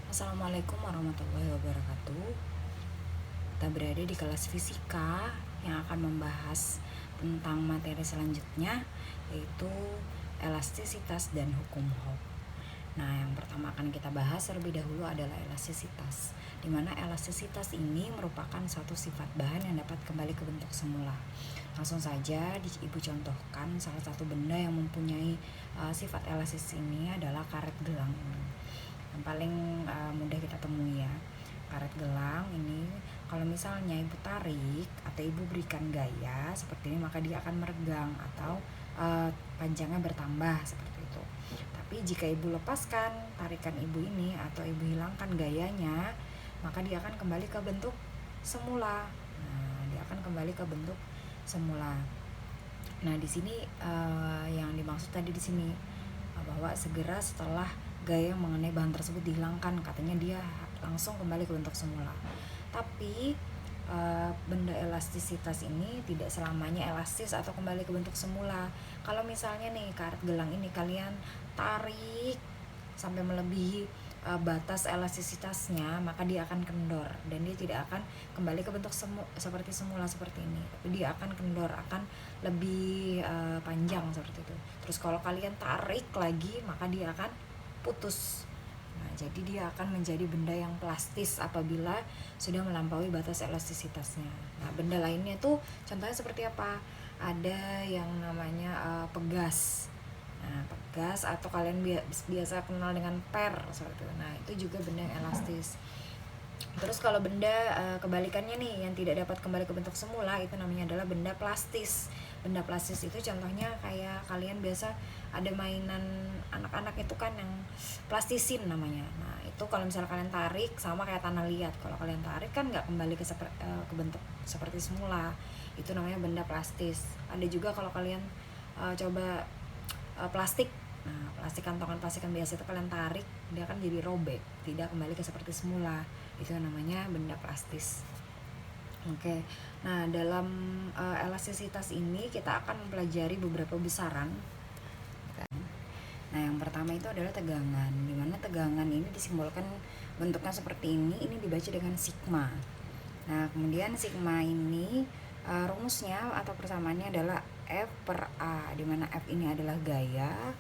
Assalamualaikum warahmatullahi wabarakatuh. Kita berada di kelas fisika yang akan membahas tentang materi selanjutnya, yaitu elastisitas dan hukum Hooke. Nah, yang pertama akan kita bahas terlebih dahulu adalah elastisitas, di mana elastisitas ini merupakan suatu sifat bahan yang dapat kembali ke bentuk semula. Langsung saja Ibu contohkan salah satu benda yang mempunyai sifat elastis ini adalah karet gelang ini. Yang paling mudah kita temui ya, karet gelang ini kalau misalnya ibu tarik atau ibu berikan gaya seperti ini, maka dia akan meregang atau panjangnya bertambah seperti itu. Tapi jika ibu lepaskan tarikan ibu ini atau ibu hilangkan gayanya, maka dia akan kembali ke bentuk semula. Dia akan kembali ke bentuk semula. Nah, di sini yang dimaksud tadi di sini bahwa segera setelah gaya mengenai bahan tersebut dihilangkan, katanya dia langsung kembali ke bentuk semula. Tapi benda elastisitas ini tidak selamanya elastis atau kembali ke bentuk semula. Kalau misalnya nih karet gelang ini kalian tarik sampai melebihi batas elastisitasnya, maka dia akan kendor dan dia tidak akan kembali ke bentuk seperti semula seperti ini, tapi dia akan kendor, akan lebih panjang seperti itu. Terus kalau kalian tarik lagi, maka dia akan putus. Nah, jadi dia akan menjadi benda yang plastis apabila sudah melampaui batas elastisitasnya. Nah, benda lainnya tuh contohnya seperti apa? Ada yang namanya pegas. Nah, pegas atau kalian biasa kenal dengan per seperti itu. Nah, itu juga benda yang elastis. Terus kalau benda kebalikannya nih yang tidak dapat kembali ke bentuk semula, itu namanya adalah benda plastis. Benda plastis itu contohnya kayak kalian biasa ada mainan anak-anak itu kan yang plastisin namanya. Nah, itu kalau misalnya kalian tarik sama kayak tanah liat, kalau kalian tarik kan nggak kembali ke bentuk seperti semula. Itu namanya benda plastis. Ada juga kalau kalian coba plastik. Nah, plastik kantongan plastik yang biasa itu kalian tarik, dia akan jadi robek, tidak kembali ke seperti semula. Itu namanya benda plastis. Oke. Nah, dalam elastisitas ini kita akan mempelajari beberapa besaran. Nah, yang pertama itu adalah tegangan, di mana tegangan ini disimbolkan bentuknya seperti ini dibaca dengan sigma. Nah, kemudian sigma ini rumusnya atau persamaannya adalah F per A, di mana F ini adalah gaya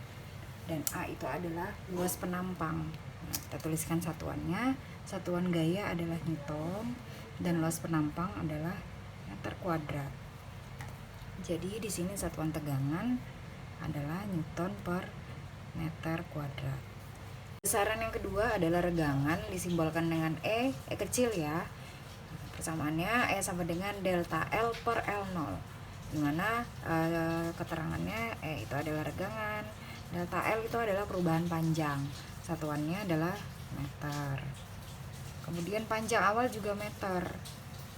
dan A itu adalah luas penampang. Nah, kita tuliskan satuannya. Satuan gaya adalah Newton dan luas penampang adalah meter kuadrat. Jadi di sini satuan tegangan adalah Newton per meter kuadrat. Besaran yang kedua adalah regangan, disimbolkan dengan E kecil ya. Persamaannya E sama dengan delta L per L0, dimana keterangannya E itu adalah regangan, delta L itu adalah perubahan panjang, satuannya adalah meter. Kemudian panjang awal juga meter.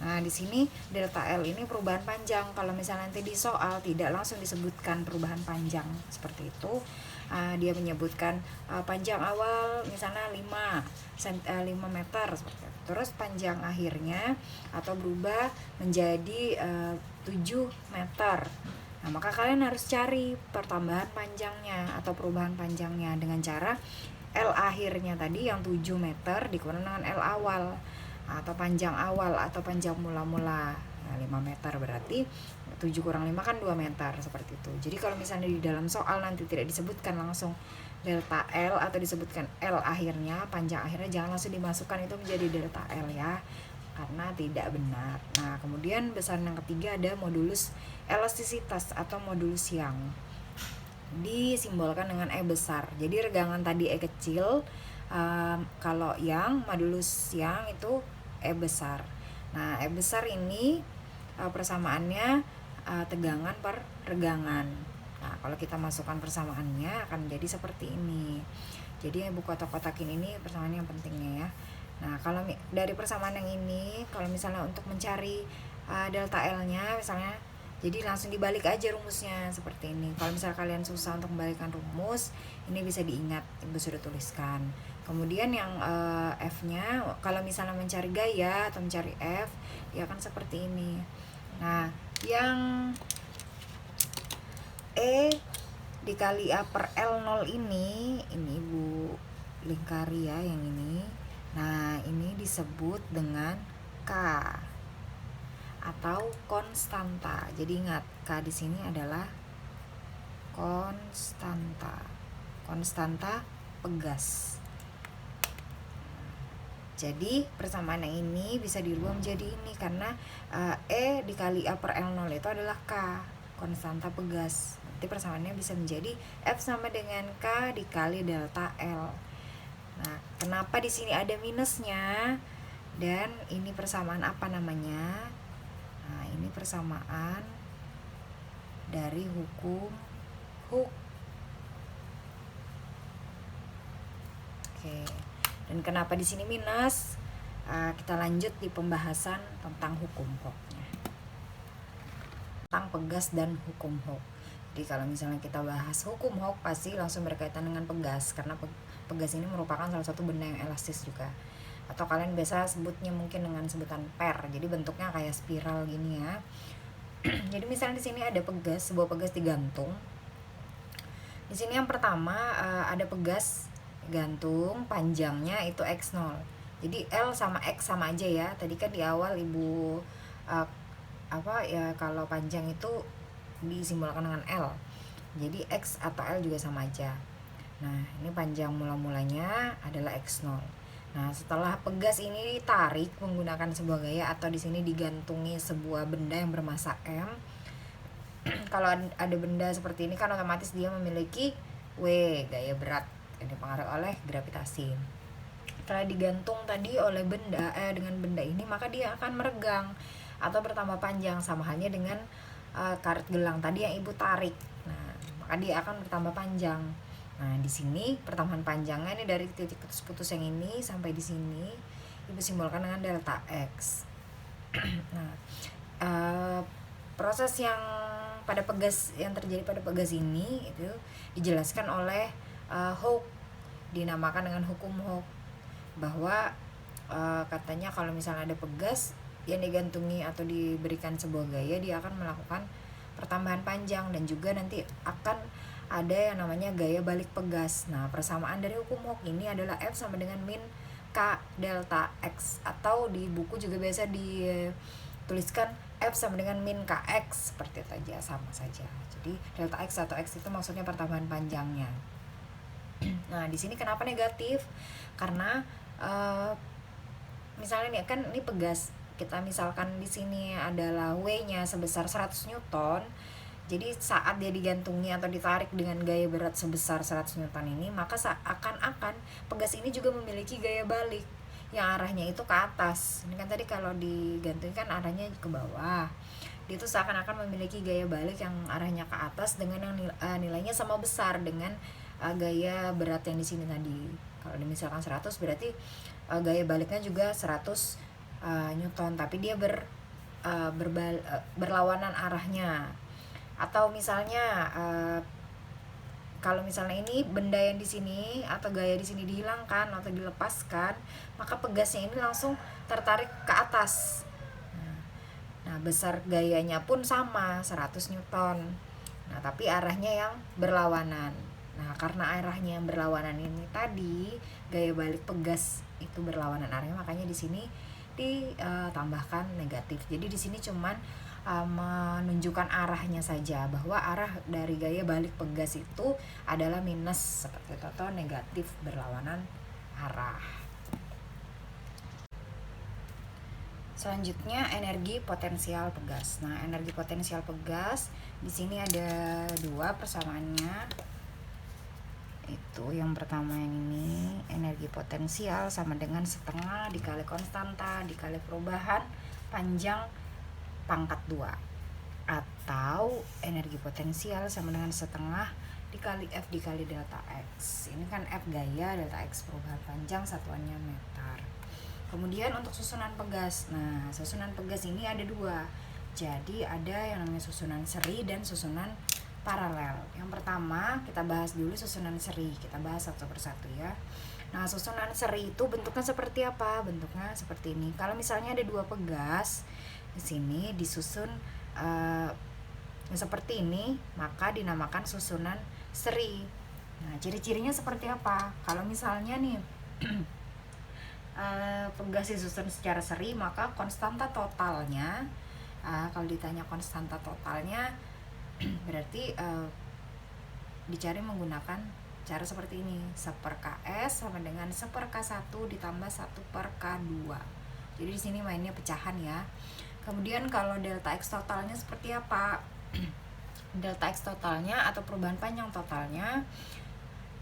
Nah, di sini delta L ini perubahan panjang. Kalau misalnya nanti di soal tidak langsung disebutkan perubahan panjang seperti itu, dia menyebutkan panjang awal misalnya 5 meter seperti itu. Terus panjang akhirnya atau berubah menjadi 7 meter. Nah, maka kalian harus cari pertambahan panjangnya atau perubahan panjangnya dengan cara L akhirnya tadi yang 7 meter dikurang dengan L awal atau panjang awal atau panjang mula-mula. Nah, 5 meter berarti 7 kurang 5 kan 2 meter seperti itu. Jadi kalau misalnya di dalam soal nanti tidak disebutkan langsung delta L atau disebutkan L akhirnya, panjang akhirnya, jangan langsung dimasukkan itu menjadi delta L ya, karena tidak benar. Nah, kemudian besaran yang ketiga ada modulus elastisitas atau modulus Young, disimbolkan dengan E besar. Jadi regangan tadi E kecil, kalau yang modulus Young itu E besar. Nah, E besar ini persamaannya tegangan per regangan. Nah, kalau kita masukkan persamaannya akan menjadi seperti ini. Jadi ibu kotak-kotakin ini persamaannya yang pentingnya ya. Nah, kalau dari persamaan yang ini, kalau misalnya untuk mencari delta L-nya misalnya, jadi langsung dibalik aja rumusnya seperti ini. Kalau misalnya kalian susah untuk membalikkan rumus, ini bisa diingat, ibu sudah tuliskan. Kemudian yang F-nya, kalau misalnya mencari gaya atau mencari F, dia akan seperti ini. Nah, yang E dikali A per L0 ini ibu lingkari ya yang ini. Nah, ini disebut dengan K atau konstanta. Jadi ingat, K di sini adalah konstanta. Konstanta pegas. Jadi persamaan yang ini bisa dirubah menjadi ini karena E dikali A per L0 itu adalah K, konstanta pegas. Nanti persamaannya bisa menjadi F sama dengan K dikali delta L. Nah, kenapa di sini ada minusnya? Dan ini persamaan apa namanya? Nah, ini persamaan dari hukum Hooke. Oke. Dan kenapa di sini minus? Kita lanjut di pembahasan tentang hukum Hooke-nya. Tentang pegas dan hukum Hooke. Jadi kalau misalnya kita bahas hukum Hooke pasti langsung berkaitan dengan pegas, karena pegas ini merupakan salah satu benda yang elastis juga. Atau kalian biasa sebutnya mungkin dengan sebutan per. Jadi bentuknya kayak spiral gini ya. Jadi misalnya di sini ada pegas, sebuah pegas digantung. Di sini yang pertama ada pegas gantung, panjangnya itu X0. Jadi L sama X sama aja ya. Tadi kan di awal Ibu kalau panjang itu disimbolkan dengan L. Jadi X atau L juga sama aja. Nah, ini panjang mula-mulanya adalah X0. Nah, setelah pegas ini ditarik menggunakan sebuah gaya atau di sini digantungi sebuah benda yang bermassa M. Kalau ada benda seperti ini kan otomatis dia memiliki W, gaya berat yang dipengaruhi oleh gravitasi. Setelah digantung tadi oleh benda dengan benda ini, maka dia akan meregang atau bertambah panjang, sama halnya dengan karet gelang tadi yang Ibu tarik. Nah, maka dia akan bertambah panjang. Nah, di sini pertambahan panjangnya ini dari titik putus-putus yang ini sampai di sini Ibu simbolkan dengan delta X. Nah, proses yang pada pegas yang terjadi pada pegas ini itu dijelaskan oleh Hooke, dinamakan dengan hukum Hooke, bahwa katanya kalau misalnya ada pegas yang digantungi atau diberikan sebuah gaya, dia akan melakukan pertambahan panjang dan juga nanti akan ada yang namanya gaya balik pegas. Nah, persamaan dari hukum Hooke ini adalah F sama dengan min K delta X, atau di buku juga biasa dituliskan F sama dengan min KX, seperti itu aja, sama saja. Jadi delta X atau X itu maksudnya pertambahan panjangnya. Nah, di sini kenapa negatif? Karena misalnya nih kan ini pegas. Kita misalkan di sini adalah W-nya sebesar 100 Newton. Jadi saat dia digantungi atau ditarik dengan gaya berat sebesar 100 Newton ini, maka seakan-akan pegas ini juga memiliki gaya balik yang arahnya itu ke atas. Ini kan tadi kalau digantungi kan arahnya ke bawah. Dia itu seakan-akan memiliki gaya balik yang arahnya ke atas dengan yang nilainya sama besar dengan gaya berat yang di sini tadi. Kalau misalkan 100 berarti gaya baliknya juga 100 Newton, tapi dia berlawanan arahnya. Atau misalnya kalau misalnya ini benda yang di sini atau gaya di sini dihilangkan atau dilepaskan, maka pegasnya ini langsung tertarik ke atas. Nah, besar gayanya pun sama 100 Newton. Nah, tapi arahnya yang berlawanan. Nah, karena arahnya yang berlawanan ini tadi, gaya balik pegas itu berlawanan arahnya, makanya di sini ditambahkan negatif. Jadi di sini cuman menunjukkan arahnya saja, bahwa arah dari gaya balik pegas itu adalah minus seperti itu atau negatif, berlawanan arah. Selanjutnya energi potensial pegas. Nah, energi potensial pegas di sini ada dua persamaannya. Itu yang pertama yang ini, energi potensial sama dengan setengah dikali konstanta dikali perubahan panjang pangkat 2, atau energi potensial sama dengan setengah dikali F dikali delta X. Ini kan F gaya, delta X perubahan panjang, satuannya meter. Kemudian untuk susunan pegas. Nah, susunan pegas ini ada dua. Jadi ada yang namanya susunan seri dan susunan paralel. Yang pertama kita bahas dulu susunan seri. Kita bahas satu persatu ya. Nah, susunan seri itu bentuknya seperti apa? Bentuknya seperti ini. Kalau misalnya ada dua pegas di sini disusun seperti ini, maka dinamakan susunan seri. Nah, ciri-cirinya seperti apa? Kalau misalnya nih pegas disusun secara seri, maka konstanta totalnya, kalau ditanya konstanta totalnya berarti dicari menggunakan cara seperti ini. 1/ks sama dengan 1/k1 ditambah 1/k2. Jadi di sini mainnya pecahan ya. Kemudian kalau delta x totalnya seperti apa? Delta x totalnya atau perubahan panjang totalnya,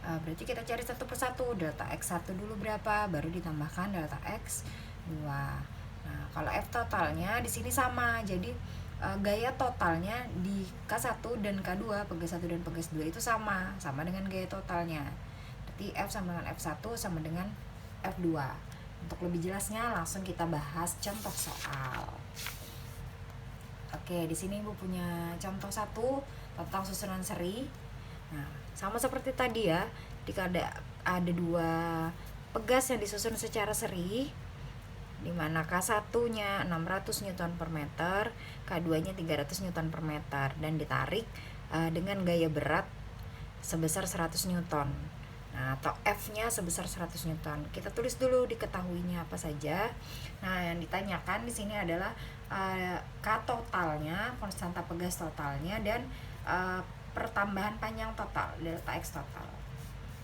berarti kita cari satu persatu. Delta x1 dulu berapa, baru ditambahkan delta x2. Nah, kalau f totalnya di sini sama. Jadi gaya totalnya di K1 dan K2, pegas 1 dan pegas 2 itu sama dengan gaya totalnya. Berarti F sama dengan F1 sama dengan F2. Untuk lebih jelasnya langsung kita bahas contoh soal. Oke, di sini Ibu punya contoh 1 tentang susunan seri. Nah, sama seperti tadi ya, jika ada 2 pegas yang disusun secara seri, di mana K1-nya 600 Newton per meter, K2-nya 300 Newton per meter, dan ditarik dengan gaya berat sebesar 100 Newton. Nah, atau F-nya sebesar 100 Newton. Kita tulis dulu diketahuinya apa saja. Nah, yang ditanyakan di sini adalah K totalnya, konstanta pegas totalnya, dan pertambahan panjang total, delta X total.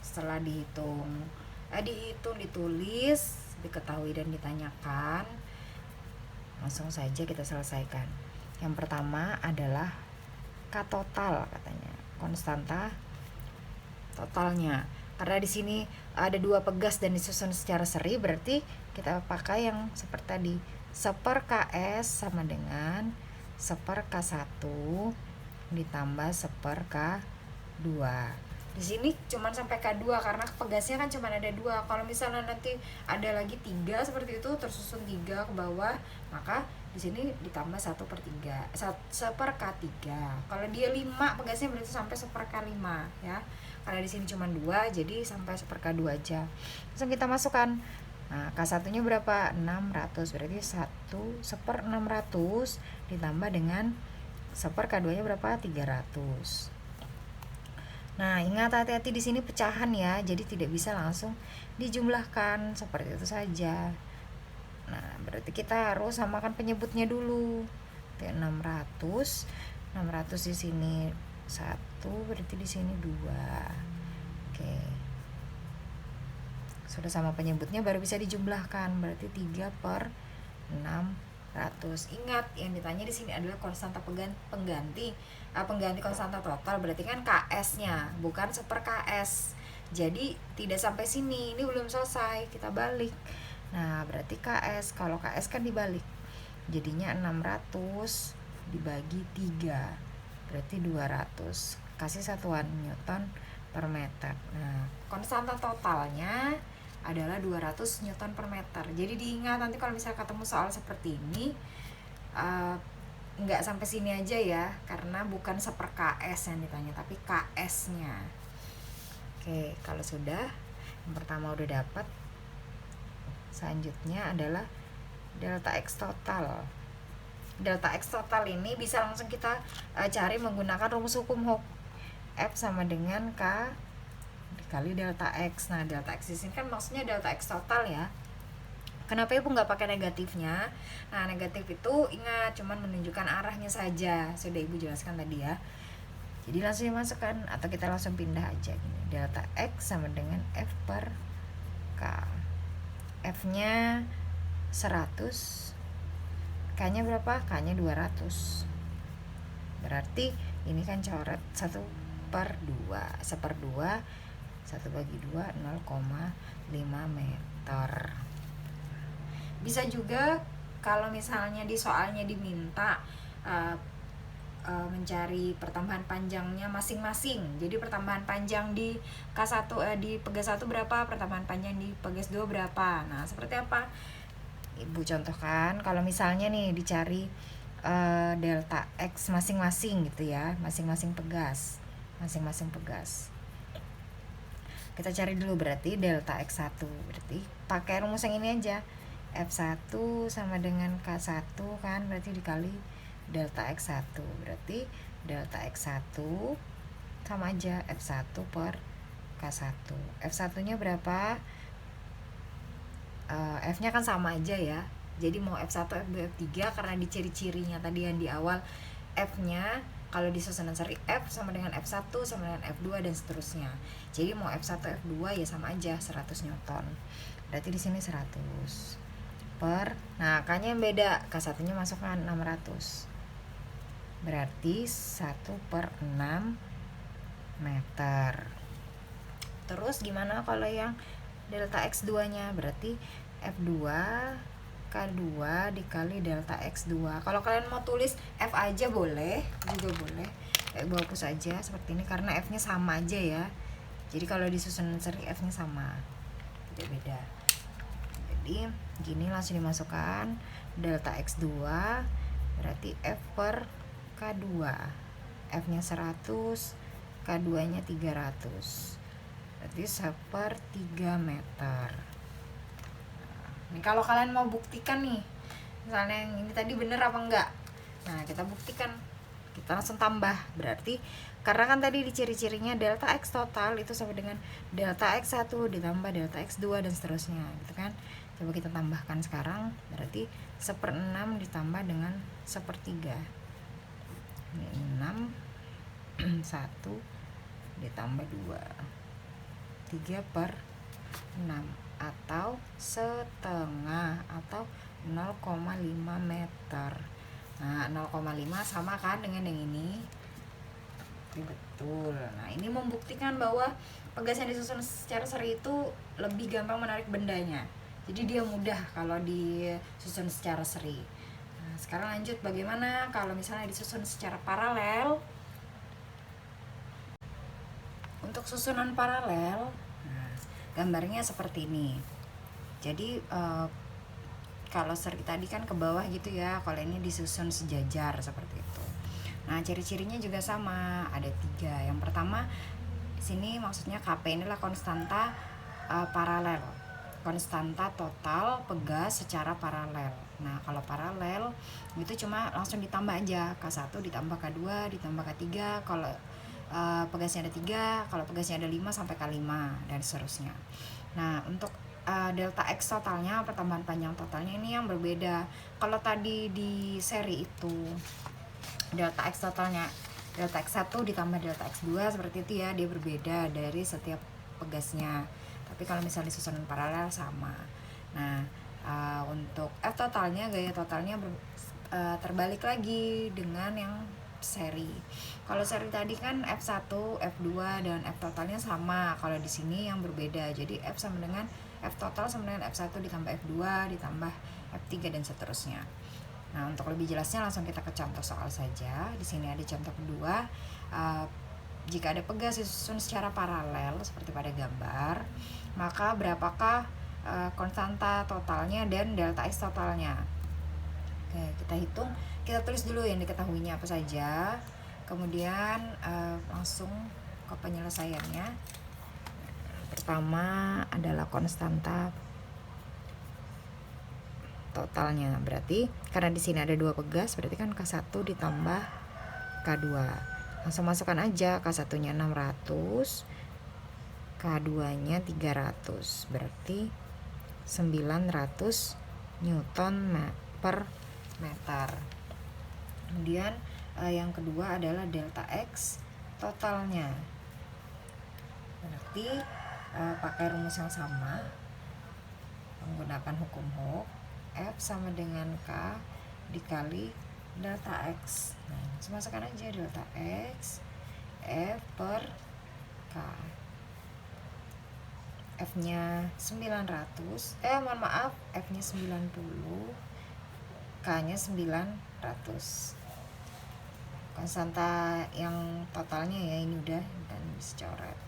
Setelah ditulis, diketahui dan ditanyakan, langsung saja kita selesaikan. Yang pertama adalah K total, katanya konstanta totalnya. Karena di sini ada 2 pegas dan disusun secara seri, berarti kita pakai yang seperti tadi, 1/ks sama dengan 1/k1 ditambah 1/k2. Di sini cuman sampai K2 karena pegasnya kan cuma ada 2. Kalau misalnya nanti ada lagi 3 seperti itu, tersusun 3 ke bawah, maka di sini ditambah 1/3, 1/k3. Kalau dia 5 pegasnya berarti sampai 1/k5 ya. Karena di sini cuma 2, jadi sampai 1/k2 aja. Langsung kita masukkan. Nah, K1-nya berapa? 600. Berarti 1/600 ditambah dengan 1/k2-nya berapa? 300. Nah, ingat hati-hati di sini pecahan ya, jadi tidak bisa langsung dijumlahkan seperti itu saja. Nah, berarti kita harus samakan penyebutnya dulu. 600 di sini 1, berarti di sini 2. Oke. Sudah sama penyebutnya baru bisa dijumlahkan, berarti 3/600. Ingat, yang ditanya di sini adalah konstanta pengganti konstanta total, berarti kan KS-nya, bukan 1/KS. Jadi tidak sampai sini, ini belum selesai, kita balik. Nah, berarti KS, kalau KS kan dibalik. Jadinya 600 dibagi 3, berarti 200. Kasih satuan Newton per meter. Nah, konstanta totalnya adalah 200 Newton per meter. Jadi diingat nanti kalau misalnya ketemu soal seperti ini, nggak sampai sini aja ya, karena bukan 1/KS yang ditanya, tapi KS-nya. Oke, kalau sudah, yang pertama udah dapat, selanjutnya adalah delta X total. Delta X total ini bisa langsung kita cari menggunakan rumus hukum Hooke. F sama dengan K dikali delta X. Nah, delta X di sini kan maksudnya delta X total ya. Kenapa Ibu nggak pakai negatifnya? Nah, negatif itu ingat cuman menunjukkan arahnya saja. Sudah Ibu jelaskan tadi ya. Jadi langsung dimasukkan atau kita langsung pindah aja gini. Delta X sama dengan F per K. F-nya 100. K-nya berapa? K-nya 200. Berarti ini kan coret 1/2. 1/2 1 bagi 2 0,5 meter. Bisa juga kalau misalnya di soalnya diminta mencari pertambahan panjangnya masing-masing. Jadi pertambahan panjang di K1 di pegas 1 berapa, pertambahan panjang di pegas 2 berapa. Nah, seperti apa? Ibu contohkan kalau misalnya nih dicari delta X masing-masing gitu ya, masing-masing pegas. Kita cari dulu berarti delta X1. Berarti pakai rumus yang ini aja. F1 sama dengan K1 kan, berarti dikali delta X1. Berarti delta X1 sama aja F1 per K1. F1 nya berapa? F-nya kan sama aja ya. Jadi mau F1, F2, F3 karena di ciri-cirinya tadi yang di awal, F-nya kalau di susunan seri F sama dengan F1 sama dengan F2 dan seterusnya. Jadi mau F1, F2 ya sama aja 100 Newton. Berarti di sini 100 per, nah K-nya yang beda, K1-nya masukkan 600. Berarti 1/6 meter. Terus gimana kalau yang delta X2-nya? Berarti F2 K2 dikali delta X2. Kalau kalian mau tulis F aja boleh, juga boleh. Kayak hapus aja seperti ini karena F-nya sama aja ya. Jadi kalau disusun seri F-nya sama. Tidak beda. Jadi gini langsung dimasukkan delta X2 berarti F per K2. F-nya 100, K2-nya 300. Berarti 1/3 meter. Nih kalau kalian mau buktikan nih, misalnya yang ini tadi bener apa enggak, nah kita buktikan, kita langsung tambah. Berarti karena kan tadi di ciri-cirinya delta X total itu sama dengan delta X1 ditambah delta X2 dan seterusnya gitu kan. Coba kita tambahkan sekarang, berarti 1/6 ditambah dengan 1/3. Ini 6 1 ditambah 2 3/6 atau setengah atau 0,5 meter. Nah 0,5 sama kan dengan yang ini. Betul. Nah ini membuktikan bahwa pegas yang disusun secara seri itu lebih gampang menarik bendanya. Jadi dia mudah kalau disusun secara seri. Nah sekarang lanjut, bagaimana kalau misalnya disusun secara paralel. Untuk susunan paralel, nah, gambarnya seperti ini. Jadi kalau seri tadi kan ke bawah gitu ya, kalau ini disusun sejajar seperti itu. Nah ciri-cirinya juga sama, ada 3. Yang pertama sini maksudnya KP inilah konstanta paralel, konstanta total pegas secara paralel. Nah kalau paralel itu cuma langsung ditambah aja, K1 ditambah K2 ditambah K3 kalau pegasnya ada 3, kalau pegasnya ada 5 sampai K5 dan seterusnya. Nah untuk delta X totalnya, pertambahan panjang totalnya ini yang berbeda. Kalau tadi di seri itu delta X totalnya delta X1 ditambah delta X2 seperti itu ya, dia berbeda dari setiap pegasnya. Tapi kalau misalnya susunan paralel sama. Nah untuk F totalnya, gaya totalnya terbalik lagi dengan yang seri. Kalau seri tadi kan F1, F2 dan F totalnya sama. Kalau di sini yang berbeda. Jadi F sama dengan F total sama dengan F1 ditambah F2 ditambah F3 dan seterusnya. Nah, untuk lebih jelasnya langsung kita ke contoh soal saja. Di sini ada contoh kedua. Jika ada pegas disusun secara paralel seperti pada gambar, maka berapakah konstanta totalnya dan delta X totalnya? Oke, kita hitung. Kita tulis dulu yang diketahuinya apa saja, kemudian langsung ke penyelesaiannya. Pertama adalah konstanta totalnya, berarti karena di sini ada 2 pegas, berarti kan K1 ditambah K2. Langsung masukkan aja, K1-nya 600, K2-nya 300, berarti 900 Newton per meter. Kemudian yang kedua adalah delta X totalnya. Berarti pakai rumus yang sama, menggunakan hukum Hooke, F sama dengan K dikali delta X. Nah, masukkan aja delta X F per K. F-nya 900, mohon maaf, F-nya 90, K-nya 900. Konstanta yang totalnya ya ini udah dan dicoret.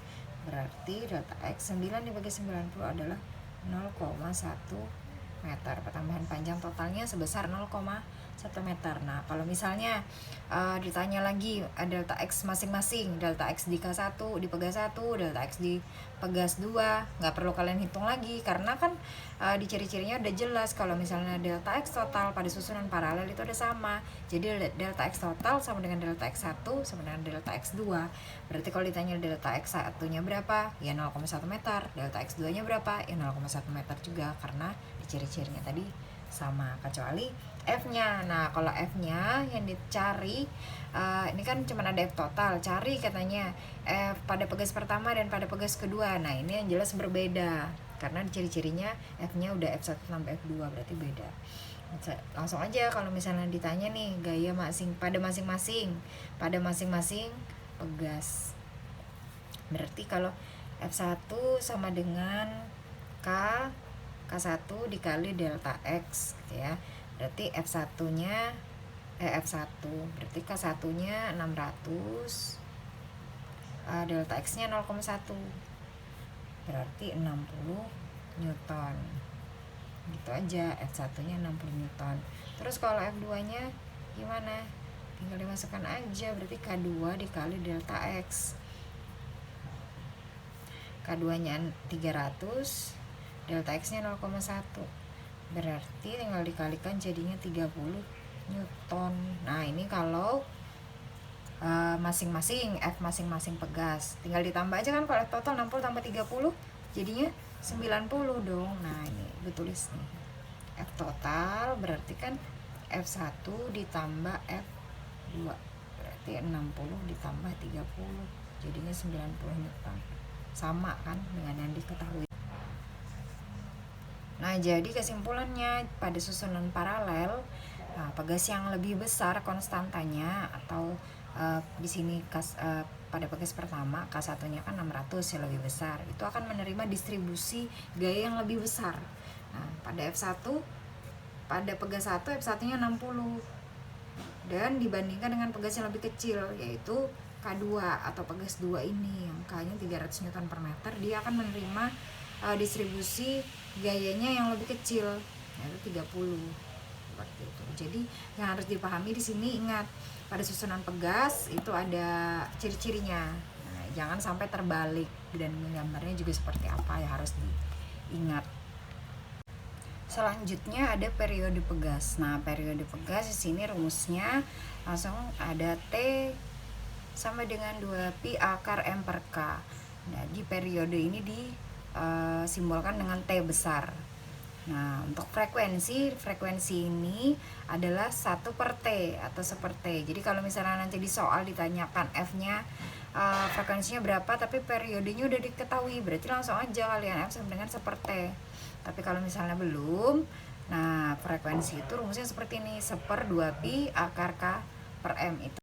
Berarti delta X 9 dibagi 90 adalah 0,1 meter. Pertambahan panjang totalnya sebesar 0,1 1 meter. Nah, kalau misalnya ditanya lagi delta X masing-masing, delta X di K1, di Pegas 1, delta X di Pegas 2, nggak perlu kalian hitung lagi, karena kan di ciri-cirinya udah jelas. Kalau misalnya delta X total pada susunan paralel itu ada sama. Jadi delta X total sama dengan delta X1 sama dengan delta X2. Berarti kalau ditanya delta X1-nya berapa? Ya 0,1 meter. Delta X2-nya berapa? Ya 0,1 meter juga, karena di ciri-cirinya tadi sama, kecuali F-nya. Nah, kalau F-nya yang dicari, ini kan cuma ada F total, cari katanya F pada pegas pertama dan pada pegas kedua. Nah, ini yang jelas berbeda, karena ciri-cirinya F-nya udah F1 sampai F2, berarti beda. Langsung aja kalau misalnya ditanya nih gaya pada masing-masing pegas. Berarti kalau F1 sama dengan K1 dikali delta X gitu ya. Berarti F1-nya F1 berarti K1-nya 600, delta X-nya 0,1, berarti 60 Newton. Gitu aja, F1-nya 60 Newton. Terus kalau F2-nya gimana? Tinggal dimasukkan aja, berarti K2 dikali delta X. K2-nya 300, delta X-nya 0,1. Berarti tinggal dikalikan jadinya 30 Newton. Nah, ini kalau masing-masing F masing-masing pegas. Tinggal ditambah aja kan, kalau F total 60 tambah 30 jadinya 90 dong. Nah, ini gue tulis nih. F total berarti kan F1 ditambah F2. Berarti 60 ditambah 30 jadinya 90 Newton. Sama kan dengan yang diketahui. Nah, jadi kesimpulannya pada susunan paralel, pegas yang lebih besar konstantanya atau di sini pada pegas pertama K1-nya kan 600 yang lebih besar, itu akan menerima distribusi gaya yang lebih besar. Nah, pada F1 pada pegas 1 F1-nya 60 dan dibandingkan dengan pegas yang lebih kecil yaitu K2 atau pegas 2 ini yang K-nya 300 Newton per meter, dia akan menerima distribusi gayanya yang lebih kecil yaitu 30 seperti itu. Jadi yang harus dipahami di sini, ingat pada susunan pegas itu ada ciri-cirinya. Nah, jangan sampai terbalik, dan gambarnya juga seperti apa ya harus diingat. Selanjutnya ada periode pegas. Nah, periode pegas di sini rumusnya langsung ada T sama dengan 2pi akar M per K. Nah, di periode ini disimbolkan dengan T besar. Nah, untuk frekuensi ini adalah 1 per T atau 1 T. Jadi kalau misalnya nanti di soal ditanyakan F-nya frekuensinya berapa tapi periodenya udah diketahui, berarti langsung aja kalian F sama dengan 1 per T. Tapi kalau misalnya belum, nah frekuensi itu rumusnya seperti ini, 1/2pi akar K per M itu